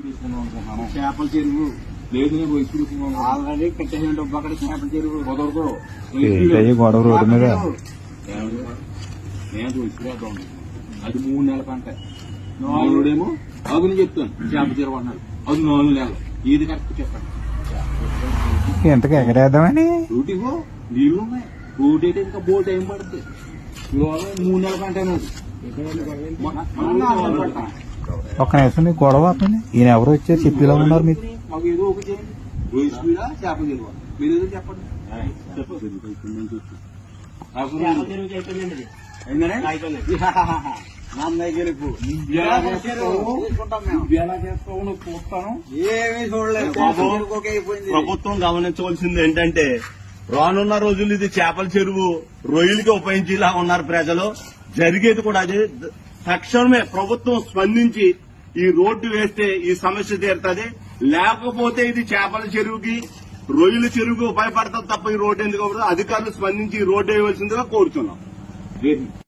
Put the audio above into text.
తీసుకుందాం అనుకుంటున్నాను. చేపల చెరువు లేదు, నేను వయసు తీసుకున్నాను. ఆల్రెడీ కట్టేసిన డబ్బు అక్కడ చేపల చెరువు కుదరదు. గొడవ రోడ్డు మీద నేను వయసుకురాద్దాం. అది 3 నెలల పంట. నాలుగుడేమో అగుని చెప్తాను చేప చెరువు అన్నాడు. అది 4 నెలలు. ఏది కరెక్ట్ చెప్పండి. ఇంతకు ఎగరేద్దామని రూటిగో నీళ్లు ఉన్నాయి. రూట్ అయితే ఇంకా బోట్ ఏం పడుతుంది. 3 నెలల పంట అన్నాడు. ఒక్క నిమిషం మీకు గొడవ అవుతుంది. ఈయన ఎవరు వచ్చారు చెప్పేలా ఉన్నారు మీకు. మాకు ఏదో ఒకటి చేయండి. వయసు మీద చేప చెరువు మీరు ఏదో చెప్పండి. గెలుపు ఎలా చేస్తావు నువ్వు చూస్తాను. ఏమీ చూడలేదు. ప్రభుత్వం గమనించవలసింది ఏంటంటే రానున్న రోజులు ఇది చేపల చెరువు రొయ్యలకి ఉపయోగించేలా ఉన్నారు ప్రజలు. జరిగేది కూడా అది. తక్షణమే ప్రభుత్వం స్పందించి ఈ రోడ్డు వేస్తే ఈ సమస్య తీరుతుంది. లేకపోతే ఇది చేపల చెరువుకి రొయ్యల చెరువుకి ఉపయోగపడతాం తప్ప ఈ రోడ్డు ఎందుకు అధికారులు స్పందించి ఈ రోడ్డు వేయవలసిందిగా కోరుతున్నాం.